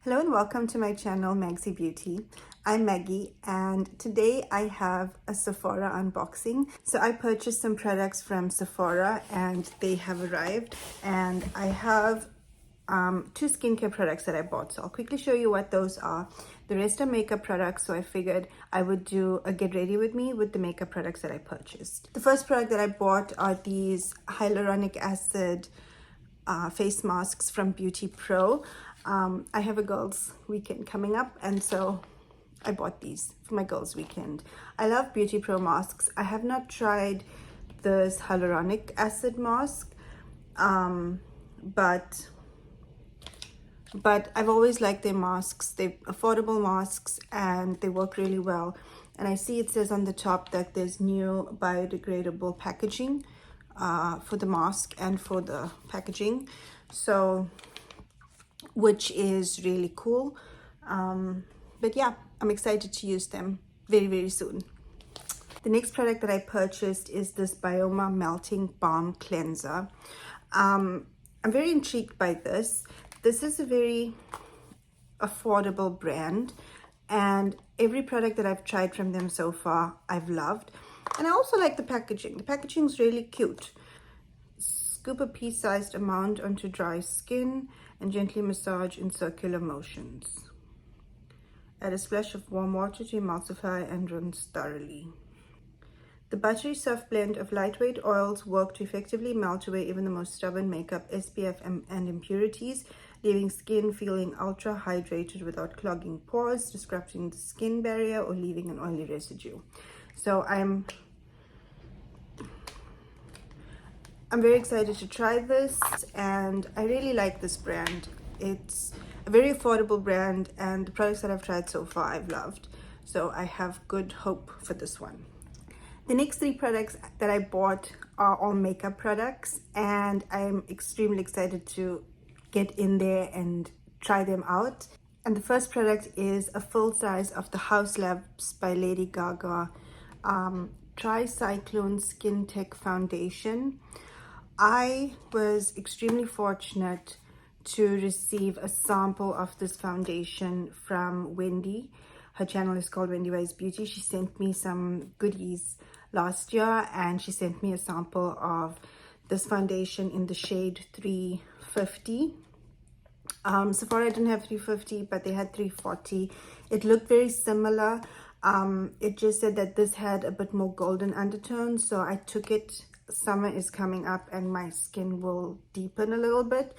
Hello and welcome to my channel Magsie Beauty. I'm Maggie and today I have a Sephora unboxing. So I purchased some products from Sephora and they have arrived, and I have two skincare products that I bought. So I'll quickly show you what those are. The rest are makeup products, so I figured I would do a get ready with me with the makeup products that I purchased. The first product that I bought are these hyaluronic acid face masks from BeautyPro. I have a girls weekend coming up, and so I bought these for my girls weekend. I love BeautyPro masks. I have not tried this hyaluronic acid mask, but I've always liked their masks. They're affordable masks and they work really well. And I see it says on the top that there's new biodegradable packaging for the mask and for the packaging, so which is really cool. But yeah, I'm excited to use them very soon. The next product that I purchased is this Byoma melting balm cleanser. I'm very intrigued by this. This is a very affordable brand, and every product that I've tried from them so far I've loved. And I also like the packaging. The packaging is really cute. Scoop a pea-sized amount onto dry skin and gently massage in circular motions. Add a splash of warm water to emulsify and rinse thoroughly. The buttery soft blend of lightweight oils work to effectively melt away even the most stubborn makeup, SPF, and impurities, leaving skin feeling ultra hydrated without clogging pores, disrupting the skin barrier, or leaving an oily residue. So I'm very excited to try this, and I really like this brand. It's a very affordable brand, and the products that I've tried so far I've loved. So I have good hope for this one. The next three products that I bought are all makeup products, and I'm extremely excited to get in there and try them out. And the first product is a full size of the Haus Labs by Lady Gaga Triclone Skin Tech Foundation. I was extremely fortunate to receive a sample of this foundation from Wendy. Her channel is called Wendy Wise Beauty. She sent me some goodies last year, and she sent me a sample of this foundation in the shade 350. Sephora didn't have 350, but they had 340. It looked very similar. It just said that this had a bit more golden undertones, so I took it. Summer is coming up and my skin will deepen a little bit,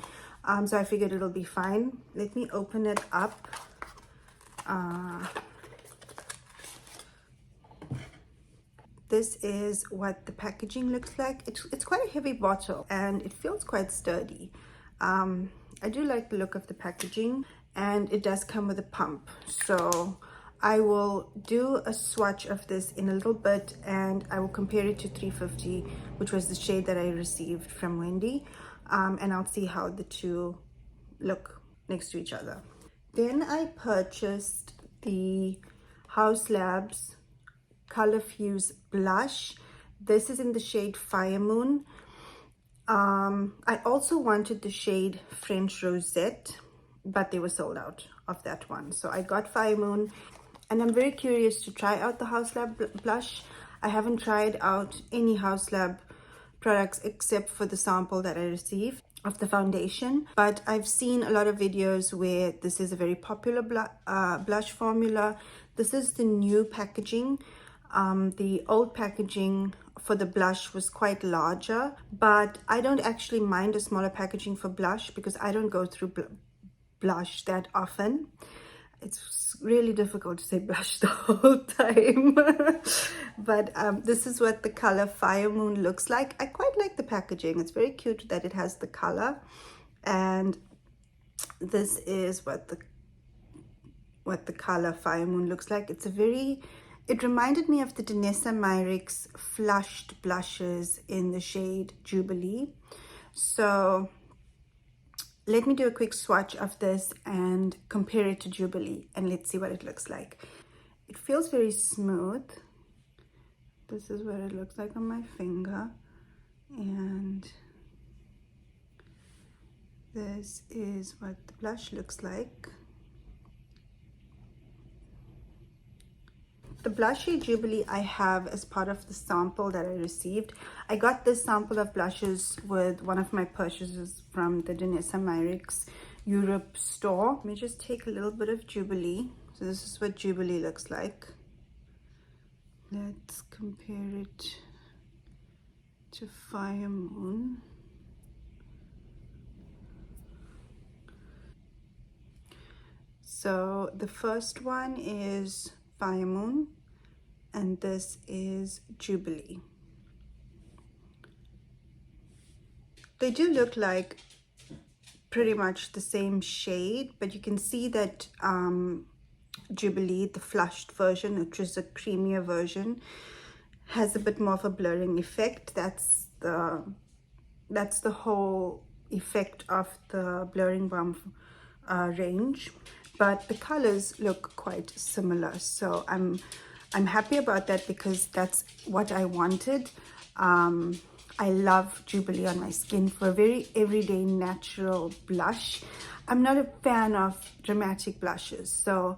so I figured it'll be fine. Let me open it up. This is what the packaging looks like. It's quite a heavy bottle and it feels quite sturdy. I do like the look of the packaging, and it does come with a pump. So I will do a swatch of this in a little bit, and I will compare it to 350, which was the shade that I received from Wendy, and I'll see how the two look next to each other. Then I purchased the Haus Labs Color Fuse blush. This is in the shade Fire Moon. I also wanted the shade French Rosette, but they were sold out of that one. So I got Fire Moon, and I'm very curious to try out the Haus Lab blush. I haven't tried out any Haus Lab products except for the sample that I received of the foundation, but I've seen a lot of videos where this is a very popular blush formula. This is the new packaging. The old packaging for the blush was quite larger, but I don't actually mind a smaller packaging for blush because I don't go through blush that often. It's really difficult to say blush the whole time. But this is what the color Fire Moon looks like. I quite like the packaging. It's very cute that it has the color, and this is what the color Fire Moon looks like. It reminded me of the Danessa Myricks flushed blushes in the shade Jubilee. So let me do a quick swatch of this and compare it to Jubilee, and let's see what it looks like. It feels very smooth. This is what it looks like on my finger, and this is what the blush looks like. The blush shade Jubilee I have as part of the sample that I received. I got this sample of blushes with one of my purchases from the Danessa Myricks Europe store. Let me just take a little bit of Jubilee. So this is what Jubilee looks like. Let's compare it to Fire Moon. So the first one is Fire Moon, and this is Jubilee. They do look like pretty much the same shade, but you can see that Jubilee, the flushed version, which is a creamier version, has a bit more of a blurring effect. That's the whole effect of the blurring balm range. But the colors look quite similar, so I'm happy about that because that's what I wanted. I love Jubilee on my skin for a very everyday natural blush. I'm not a fan of dramatic blushes, so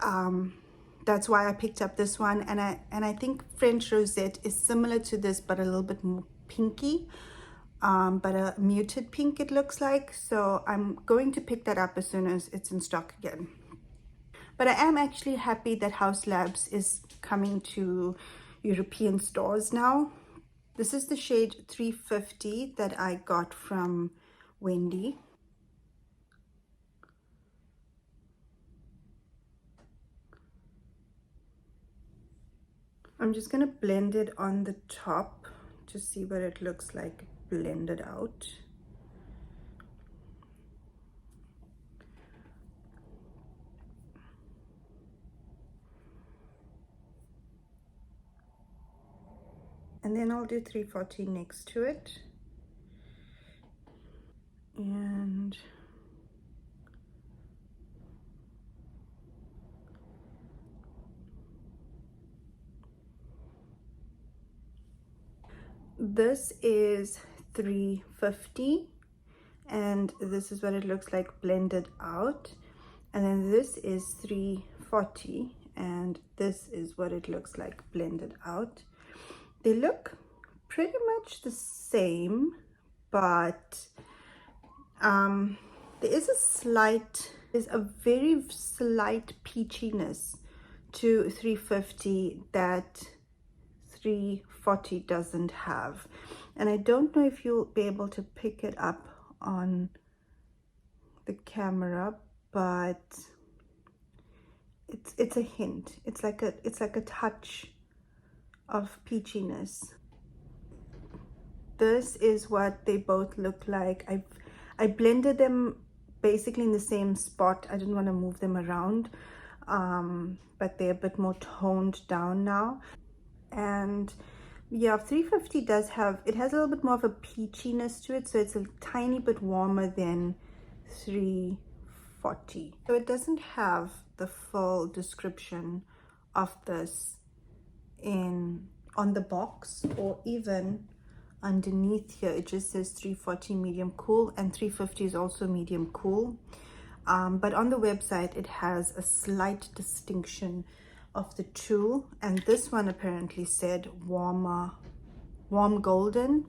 that's why I picked up this one. And I think French Rosette is similar to this, but a little bit more pinky. But a muted pink it looks like, so I'm going to pick that up as soon as it's in stock again. But I am actually happy that Haus Labs is coming to European stores now. This is the shade 350 that I got from Wendy. I'm just going to blend it on the top to see what it looks like blended out. And then I'll do 340 next to it. And this is 350, and this is what it looks like blended out. And then this is 340, and this is what it looks like blended out. They look pretty much the same, but there's a very slight peachiness to 350 that 340 doesn't have. And I don't know if you'll be able to pick it up on the camera, but it's a hint. It's like a touch of peachiness. This is what they both look like. I blended them basically in the same spot. I didn't want to move them around, but they're a bit more toned down now. And yeah, 350 does have, it has a little bit more of a peachiness to it, so it's a tiny bit warmer than 340. So it doesn't have the full description of this on the box, or even underneath here. It just says 340 medium cool, and 350 is also medium cool. But on the website it has a slight distinction of the two, and this one apparently said warm golden.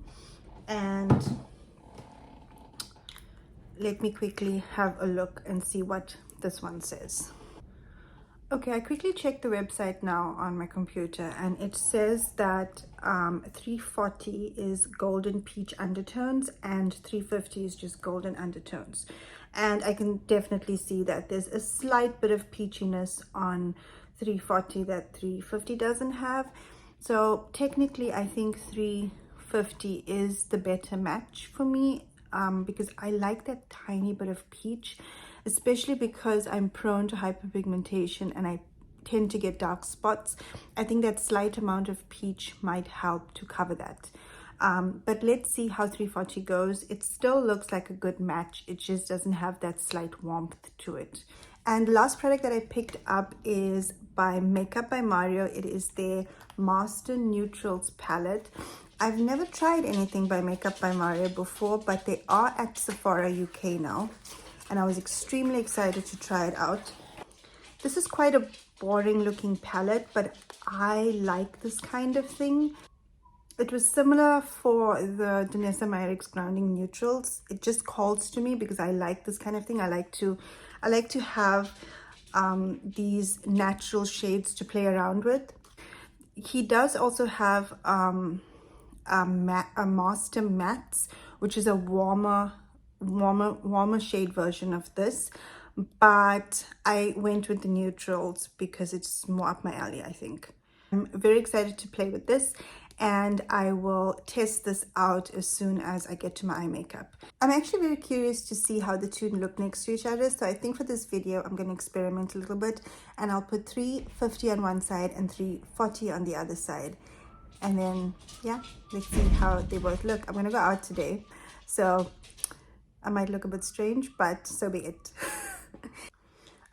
And let me quickly have a look and see what this one says. Okay, I quickly checked the website now on my computer, and it says that 340 is golden peach undertones and 350 is just golden undertones. And I can definitely see that there's a slight bit of peachiness on 340 that 350 doesn't have. So technically I think 350 is the better match for me, because I like that tiny bit of peach, especially because I'm prone to hyperpigmentation and I tend to get dark spots. I think that slight amount of peach might help to cover that. But let's see how 340 goes. It still looks like a good match. It just doesn't have that slight warmth to it. And the last product that I picked up is by Makeup by Mario. It is their Master Neutrals palette. I've never tried anything by Makeup by Mario before, but they are at Sephora UK now, and I was extremely excited to try it out. This is quite a boring looking palette, but I like this kind of thing. It was similar for the Danessa Myricks Grounding Neutrals. It just calls to me because I like this kind of thing. I like to have these natural shades to play around with. He does also have a Master Mattes, which is a warmer shade version of this, but I went with the neutrals because it's more up my alley, I think. I'm very excited to play with this, and I will test this out as soon as I get to my eye makeup. I'm actually very curious to see how the two look next to each other, so I think for this video I'm going to experiment a little bit, and I'll put 350 on one side and 340 on the other side, and then yeah, let's see how they both look. I'm going to go out today, so I might look a bit strange, but so be it.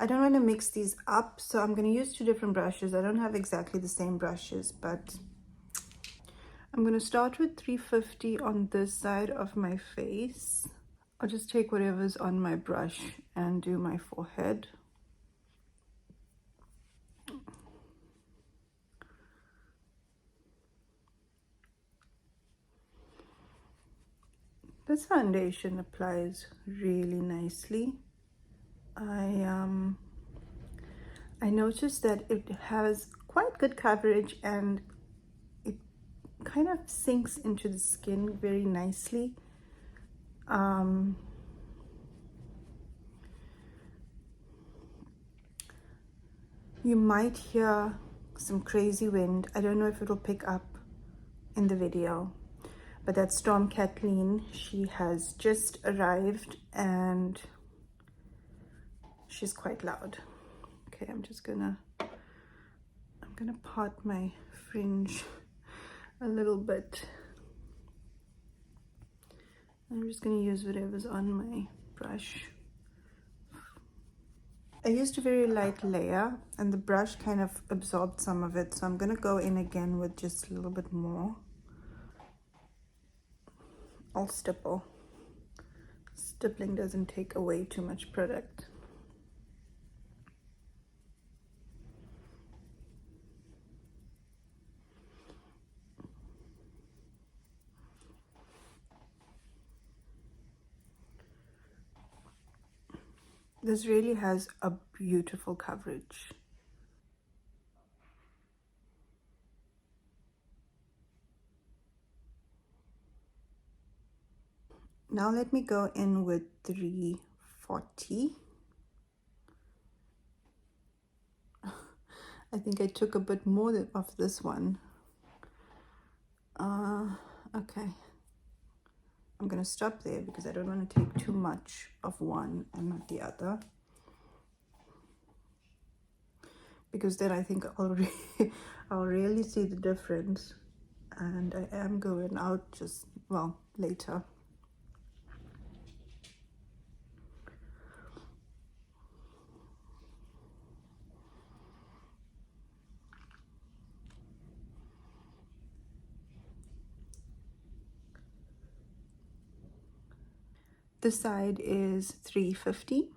I don't want to mix these up, so I'm going to use two different brushes. I don't have exactly the same brushes, but I'm going to start with 350 on this side of my face. I'll just take whatever's on my brush and do my forehead. This foundation applies really nicely. I noticed that it has quite good coverage and it kind of sinks into the skin very nicely. You might hear some crazy wind. I don't know if it'll pick up in the video, but that's Storm Kathleen. She has just arrived and she's quite loud. Okay, I'm gonna part my fringe a little bit. I'm just gonna use whatever's on my brush. I used a very light layer and the brush kind of absorbed some of it, so I'm gonna go in again with just a little bit more. I'll stipple. Stippling doesn't take away too much product. This really has a beautiful coverage. Now let me go in with 340. I think I took a bit more of this one. Okay. I'm gonna stop there because I don't want to take too much of one and not the other. Because then I think I'll really see the difference, and I am going out just, well, later. This side is 350.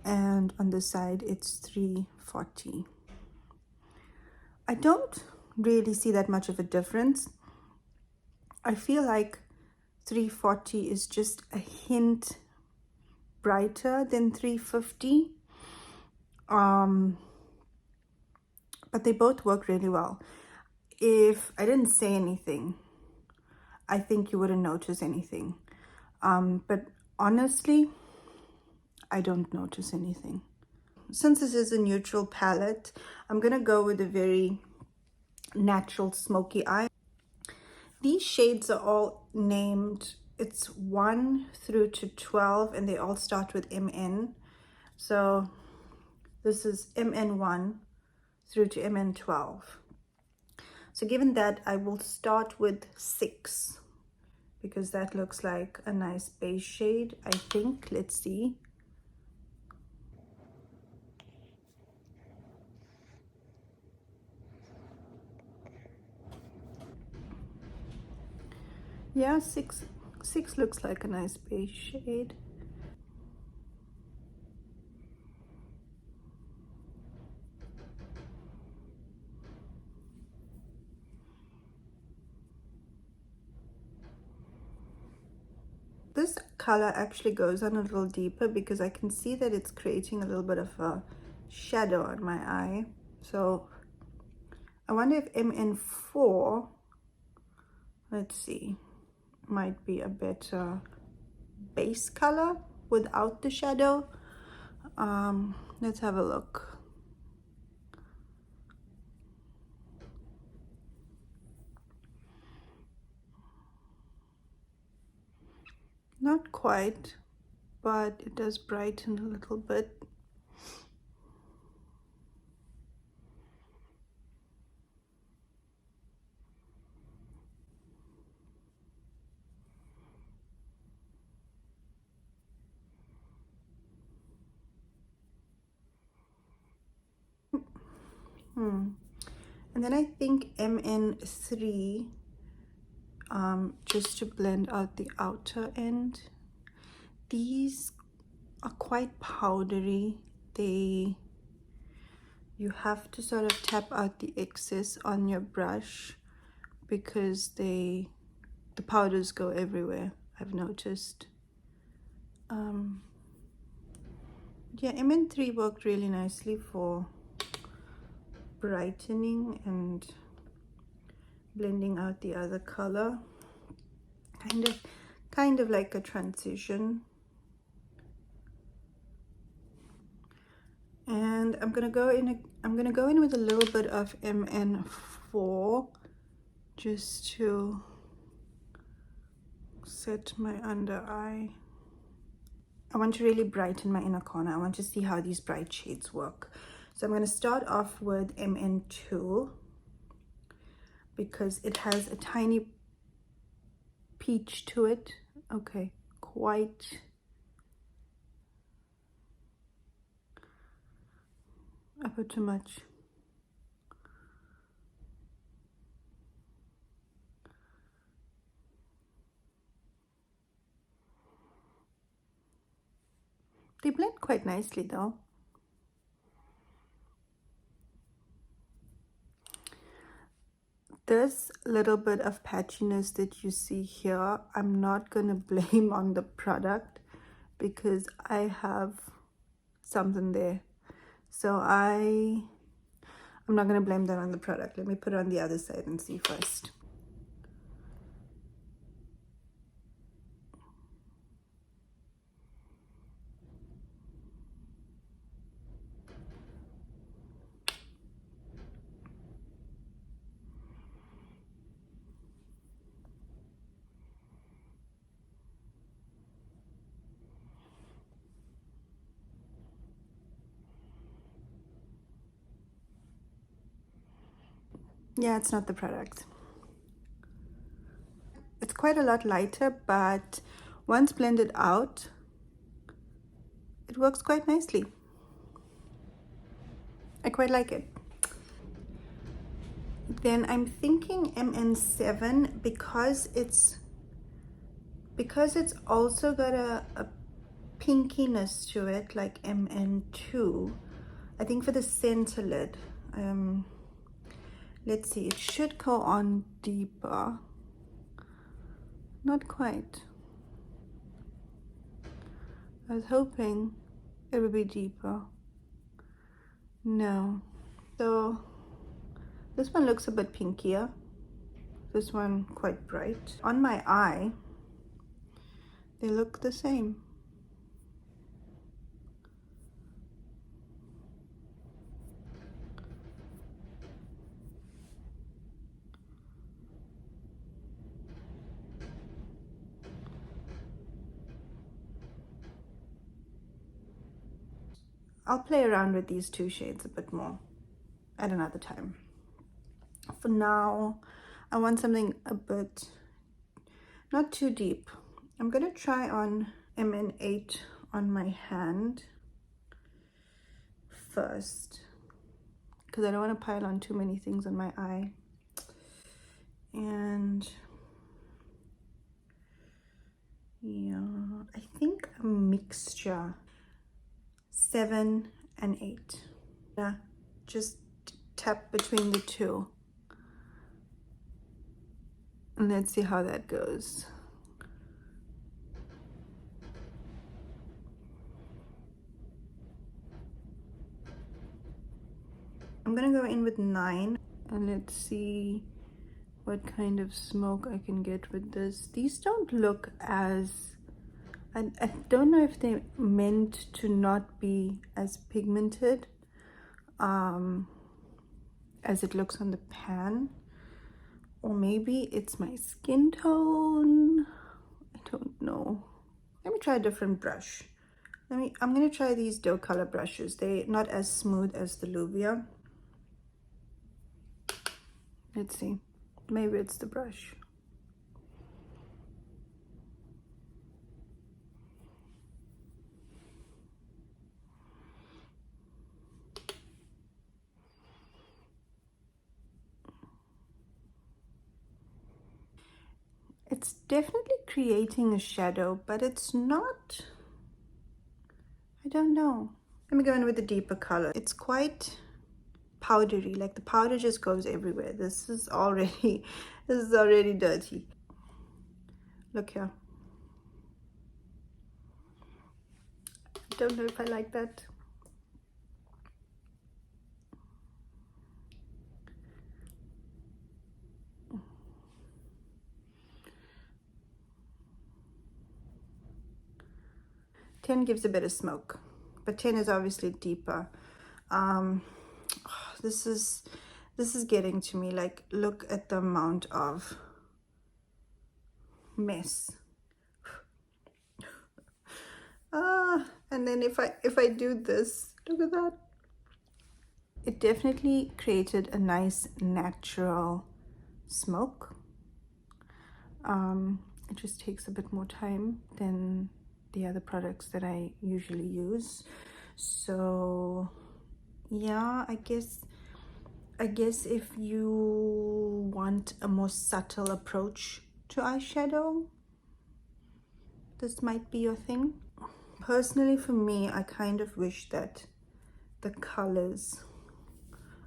And on this side it's 340. I don't really see that much of a difference. I feel like 340 is just a hint brighter than 350. But they both work really well. If I didn't say anything, I think you wouldn't notice anything. But honestly, I don't notice anything. Since this is a neutral palette, I'm gonna go with a very natural smoky eye. These shades are all named, it's 1 through to 12, and they all start with MN. So this is MN1 through to MN12. So given that, I will start with 6 because that looks like a nice base shade, I think. Let's see. Yeah, 6 looks like a nice base shade. color actually goes on a little deeper, because I can see that it's creating a little bit of a shadow on my eye. So I wonder if MN4, let's see, might be a better base color without the shadow. Let's have a look. Not quite, but it does brighten a little bit. And then I think MN3, just to blend out the outer end. These are quite powdery. You have to sort of tap out the excess on your brush, because the powders go everywhere, I've noticed. Yeah, MN3 worked really nicely for brightening and blending out the other color. Kind of like a transition. And I'm gonna go in with a little bit of MN4 just to set my under eye. I want to really brighten my inner corner. I want to see how these bright shades work. So I'm going to start off with MN2, because it has a tiny peach to it. Okay, quite. I put too much. They blend quite nicely though. This little bit of patchiness that you see here, I'm not going to blame on the product, because I have something there. So I'm not going to blame that on the product. Let me put it on the other side and see first. Yeah, it's not the product. It's quite a lot lighter, but once blended out, it works quite nicely. I quite like it. Then I'm thinking MN7, because it's also got a pinkiness to it, like MN2. I think for the center lid, let's see, it should go on deeper. Not quite. I was hoping it would be deeper. No. So this one looks a bit pinkier. This one quite bright. On my eye, they look the same. I'll play around with these two shades a bit more at another time. For now, I want something a bit, not too deep. I'm gonna try on MN8 on my hand first, because I don't want to pile on too many things on my eye. And yeah, I think a mixture 7 and 8. Yeah, just tap between the two. And let's see how that goes. I'm gonna go in with 9 and let's see what kind of smoke I can get with this. These don't look as, I don't know if they're meant to not be as pigmented as it looks on the pan, or maybe it's my skin tone. I don't know. Let me try a different brush. I'm gonna try these doe color brushes. They're not as smooth as the Luvia. Let's see, maybe it's the brush. It's definitely creating a shadow, but it's not, I don't know. Let me go in with a deeper color. It's quite powdery, like the powder just goes everywhere. This is already dirty. Look here. I don't know if I like that. Ten gives a bit of smoke, but 10 is obviously deeper. This is getting to me. Like, look at the amount of mess. And then if I do this, look at that. It definitely created a nice natural smoke. It just takes a bit more time than the other products that I usually use. So yeah, I guess if you want a more subtle approach to eyeshadow, this might be your thing. Personally, for me, I kind of wish that the colors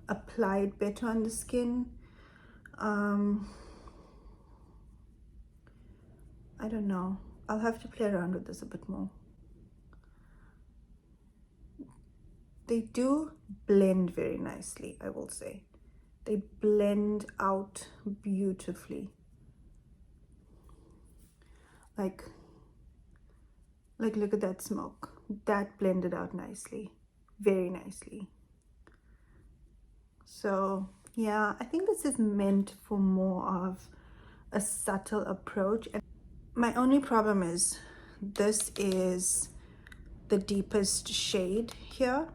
applied better on the skin. I don't know. I'll have to play around with this a bit more. They do blend very nicely, I will say. They blend out beautifully. Like look at that smoke. That blended out nicely, very nicely. So yeah, I think this is meant for more of a subtle approach. And my only problem is this is the deepest shade here.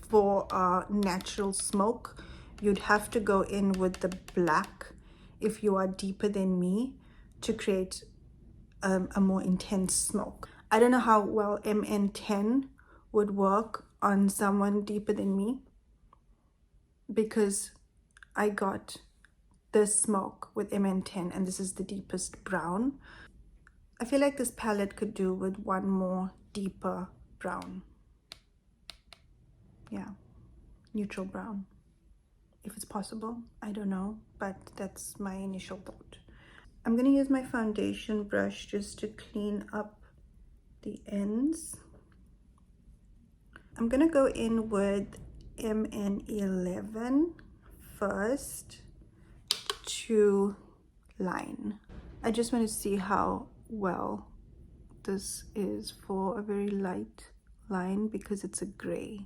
For natural smoke, you'd have to go in with the black if you are deeper than me to create a more intense smoke. I don't know how well MN10 would work on someone deeper than me, because I got this smoke with MN10 and this is the deepest brown. I feel like this palette could do with one more deeper brown. Yeah, neutral brown, if it's possible. I don't know, but that's my initial thought. I'm gonna use my foundation brush just to clean up the ends. I'm gonna go in with MN11 first to line. I just want to see how well this is for a very light line because it's a gray.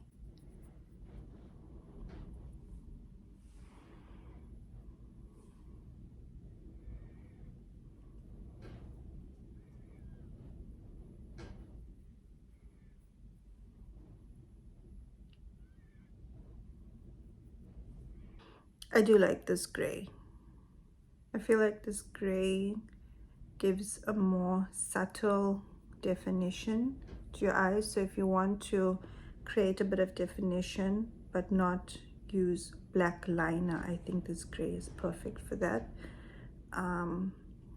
I do like this gray. I feel like this gray gives a more subtle definition to your eyes. So if you want to create a bit of definition but not use black liner, I think this gray is perfect for that.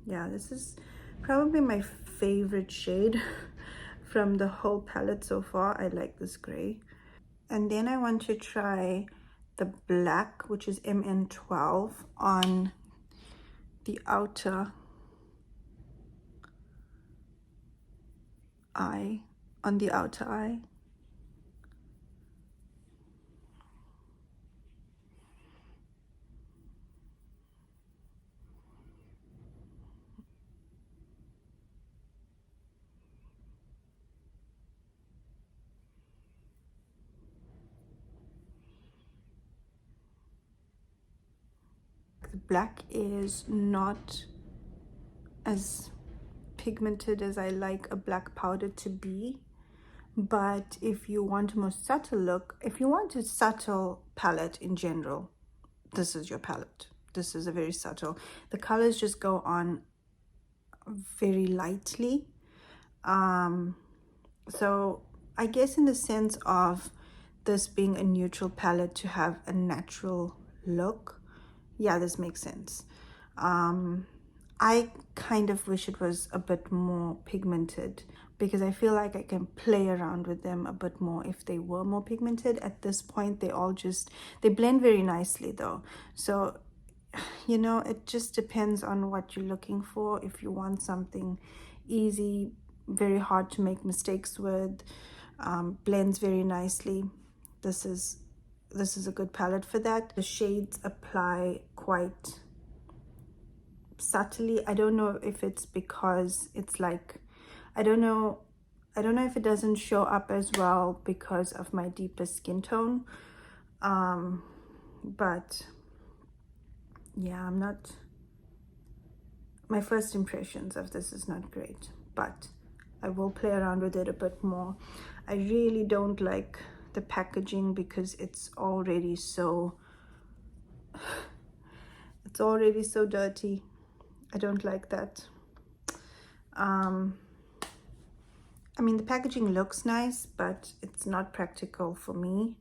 Yeah, this is probably my favorite shade from the whole palette so far. I like this gray. And then I want to try the black, which is MN12, on the outer eye, The black is not as pigmented as I like a black powder to be, but if you want a more subtle look, if you want a subtle palette in general, this is your palette. This is a very subtle. The colors just go on very lightly. So I guess in the sense of this being a neutral palette to have a natural look, yeah, this makes sense. I kind of wish it was a bit more pigmented, because I feel like I can play around with them a bit more if they were more pigmented. At this point, they blend very nicely though. So, you know, it just depends on what you're looking for. If you want something easy, very hard to make mistakes with, blends very nicely, this is a good palette for that. The shades apply quite subtly. I don't know if it's because it's like, I don't know if it doesn't show up as well because of my deeper skin tone, but yeah, my first impressions of this is not great, but I will play around with it a bit more. I really don't like the packaging because it's already so dirty. I don't like that. I mean, the packaging looks nice, but it's not practical for me.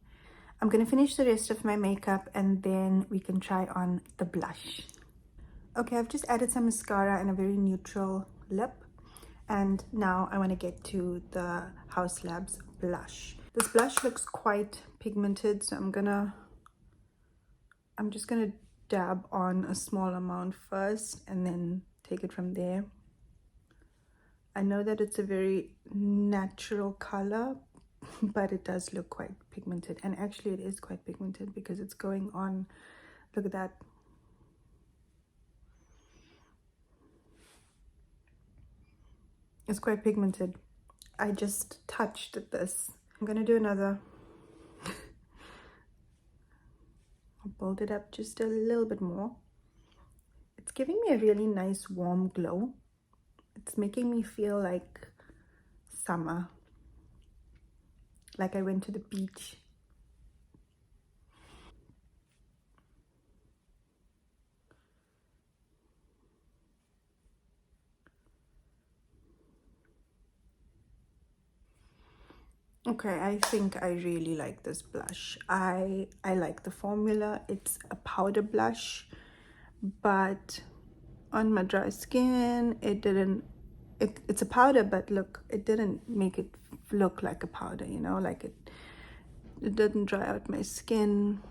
I'm gonna finish the rest of my makeup and then we can try on the blush. Okay, I've just added some mascara and a very neutral lip. And now I want to get to the Haus Labs blush. This blush looks quite pigmented, so I'm just gonna dab on a small amount first and then take it from there. I know that it's a very natural color, but it does look quite pigmented, and actually it is quite pigmented because it's going on. Look at that. It's quite pigmented. I just touched this. I'm gonna do another. I'll build it up just a little bit more. It's giving me a really nice warm glow. It's making me feel like summer, like I went to the beach. Okay, I think I really like this blush. I like the formula. It's a powder blush, but on my dry skin, it's a powder, but look, it didn't make it look like a powder, you know, like it didn't dry out my skin.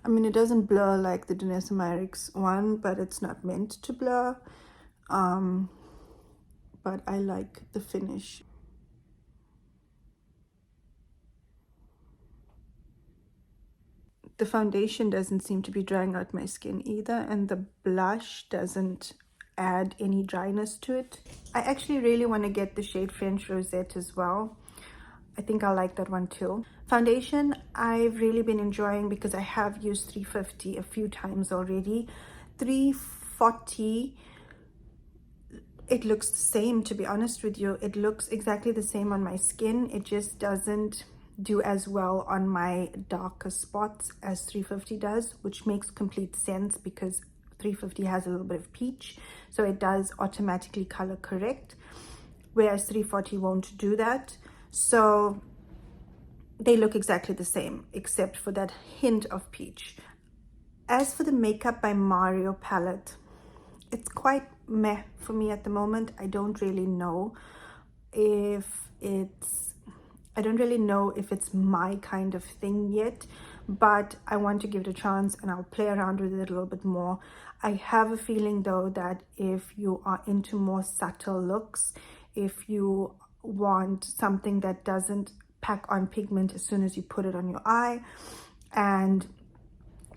I mean, it doesn't blur like the Danessa Myricks one, but it's not meant to blur. But I like the finish. The foundation doesn't seem to be drying out my skin either, and the blush doesn't add any dryness to it. I actually really want to get the shade French Rosette as well. I think I like that one too. Foundation, I've really been enjoying because I have used 350 a few times already. 340, it looks the same, to be honest with you. It looks exactly the same on my skin. It just doesn't do as well on my darker spots as 350 does, which makes complete sense because 350 has a little bit of peach, so it does automatically color correct, whereas 340 won't do that. So they look exactly the same except for that hint of peach. As for the Makeup by Mario palette, it's quite meh for me at the moment. I don't really know if it's my kind of thing yet, but I want to give it a chance and I'll play around with it a little bit more. I have a feeling though that if you are into more subtle looks, if you want something that doesn't pack on pigment as soon as you put it on your eye and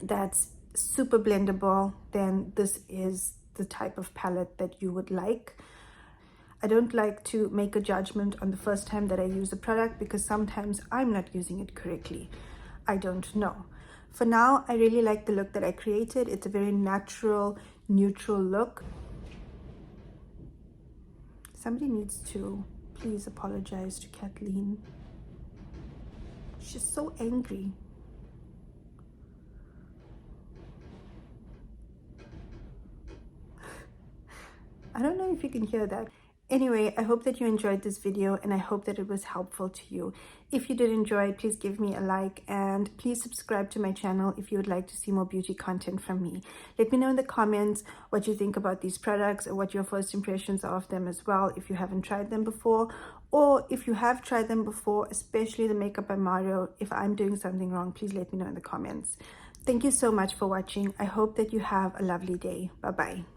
that's super blendable, then this is the type of palette that you would like. I don't like to make a judgment on the first time that I use a product because sometimes I'm not using it correctly. I don't know. For now, I really like the look that I created. It's a very natural, neutral look. Somebody needs to please apologize to Kathleen. She's so angry. I don't know if you can hear that. Anyway, I hope that you enjoyed this video and I hope that it was helpful to you. If you did enjoy it, please give me a like and please subscribe to my channel if you would like to see more beauty content from me. Let me know in the comments what you think about these products or what your first impressions are of them as well if you haven't tried them before, or if you have tried them before, especially the Makeup by Mario. If I'm doing something wrong, please let me know in the comments. Thank you so much for watching. I hope that you have a lovely day. Bye-bye.